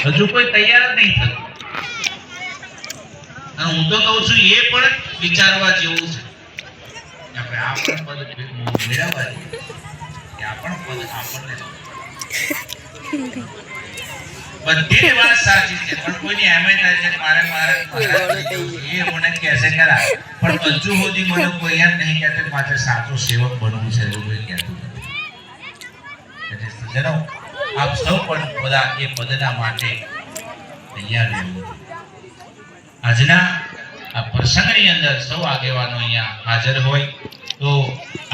હજુ કોઈ તૈયાર જ નહીં થતું. અને હું તો કહું છું એ પણ વિચારવા જેવું છે કે આપણે આ પણ પદ મેળવવા જોઈએ કે આ પણ પદ આપણને બધી વાત સાચી છે પણ કોઈની એમ થાય છે મારે એ મને કહેશે ખરા પણ હજુ સુધી મને કોઈ એમ નહીં કહેતો મારે સાચો સેવક બનવું છે એવું કોઈ કહેતું નથી. એટલે સજ્જનો આપ સૌ પણ બધા એ પદના માટે તૈયાર રહેવું. આજના આ પ્રસંગની અંદર સૌ આગેવાનો અહીંયા હાજર હોય તો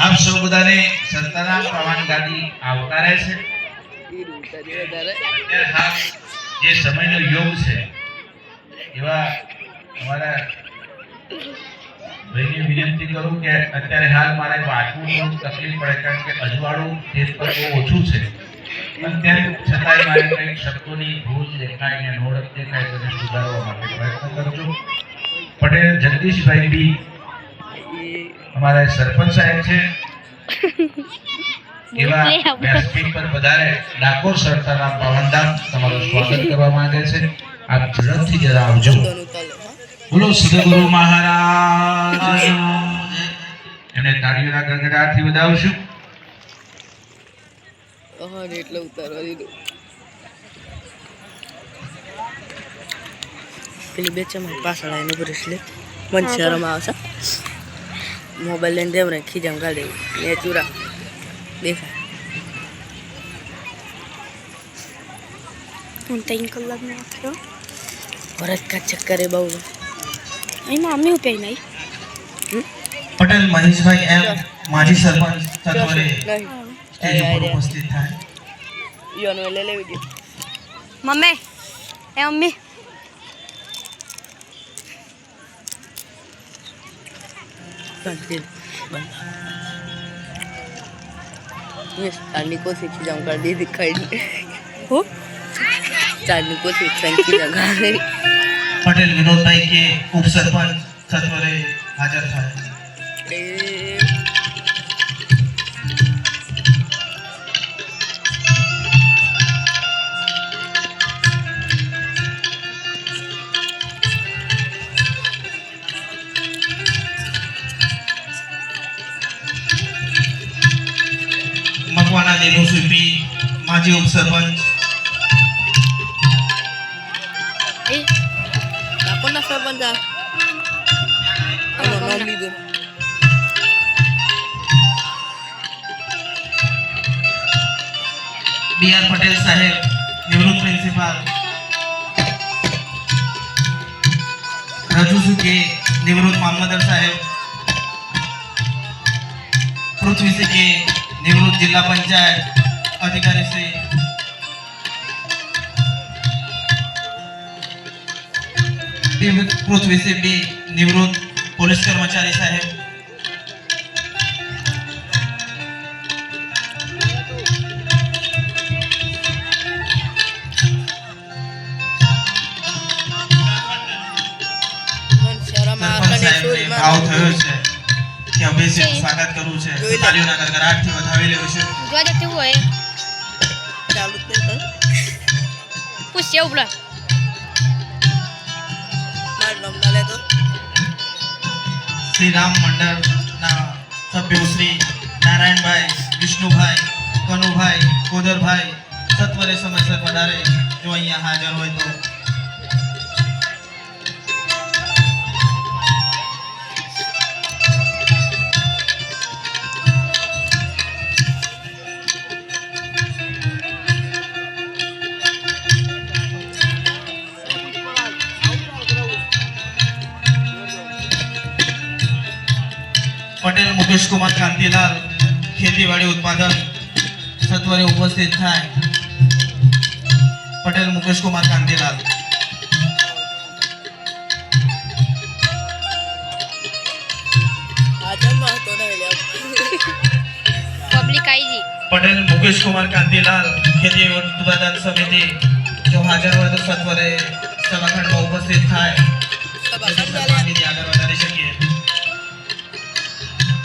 આપ સૌ બધાને સંતના પ્રવાન ગાદી આવકારે છે. જે સમયનો યોગ છે એવા અમારા ભાઈને વિનંતી કરું કે અત્યારે હાલ મારે વાંચવું થોડું તકલીફ પડે કારણ કે અજવાળું તેજ પર બહુ ઓછું છે પણ તેમ છતાંય મારે કંઈક શબ્દોની ભૂલ દેખાય ને નોળખ દેખાય તેને સુધારવા માટે પ્રયત્ન કરજો. પટેલ જગદીશભાઈ બી અમારા સરપંચ સાહેબ છે એવા સ્પીક પર વધારે ડાકોર સરકારના પાવનધામ તમારું સ્વાગત કરવા માંગે છે. આપ ઝડપથી જરા આવજો. બોલો સદગુરુ મહારાજ એમને તાળીઓના ગડગડાટથી વધાવશું. એટલે ઉતારવા દીધું પેલી બે ચમક પાછળ આવીને ઉભી રહેશે મને શરમ આવશે. મોબાઈલ લઈને દેવ ને ખીજામ કાઢી દે ને ચૂરા દેખાય. હું 3 કલાકનો થયો ભરત કા ચક્કરે બહુ એમાં અમે ઉપે નહીં. પટેલ મહેશભાઈ એમ માજી સરપંચ તત્વરે સ્ટેજ ઉપર ઉપસ્થિત થાય. યોનો લે લેવી દે મમ્મી એ મમ્મી બંધ યસ આની કોશિશ ખીજામ કાઢી દીધી ખાઈ હો ચારની કોશિશ ખીજામ કાઢી. પટેલ વિનોદભાઈ કે ઉપસરપંચ તત્વરે હાજર થાય. મકવાના દેનો સુપી માજી ઉપસરપંચ કોના સરપંચ આનો નામ લીધું બીઆર પટેલ સાહેબ નિવૃત્ત પ્રિન્સિપાલ. રજુ સુકે નિવૃત્ત મામલતદાર સાહેબ. પૃથ્વી સિંહ નિવૃત્ત જિલ્લા પંચાયત અધિકારી શ્રી. પૃથ્વી સિંહ બી નિવૃત્ત પોલીસ કર્મચારી સાહેબ. ભાવ થયો છે કે અભિષેક સ્વાગત કરવું છે. તાળીઓના ગડગડાટથી વધાવી લેવું છે. જોજે કેવું હોય ચાલુ જ નહીં પૂછ એવું બોલા મારું નામ ના લેતો શ્રી રામ મંડળના સભ્યો શ્રી નારાયણભાઈ, વિષ્ણુભાઈ, કનુભાઈ, કોદરભાઈ સત્વરે સમયસર પધારે જો અહીંયા હાજર હોય તો. પટેલ મુકેશ કુમાર કાંતિલાલ ખેતીવાડી ઉત્પાદન સત્વરે ઉપસ્થિત થાય. પટેલ મુકેશ કુમાર કાંતિલાલ. પબ્લિક આવી જી. પટેલ મુકેશ કુમાર કાંતિલાલ ખેતી ઉત્પાદન સમિતિ જો હાજર હોય તો સત્વરે સભાખંડમાં ઉપસ્થિત થાય.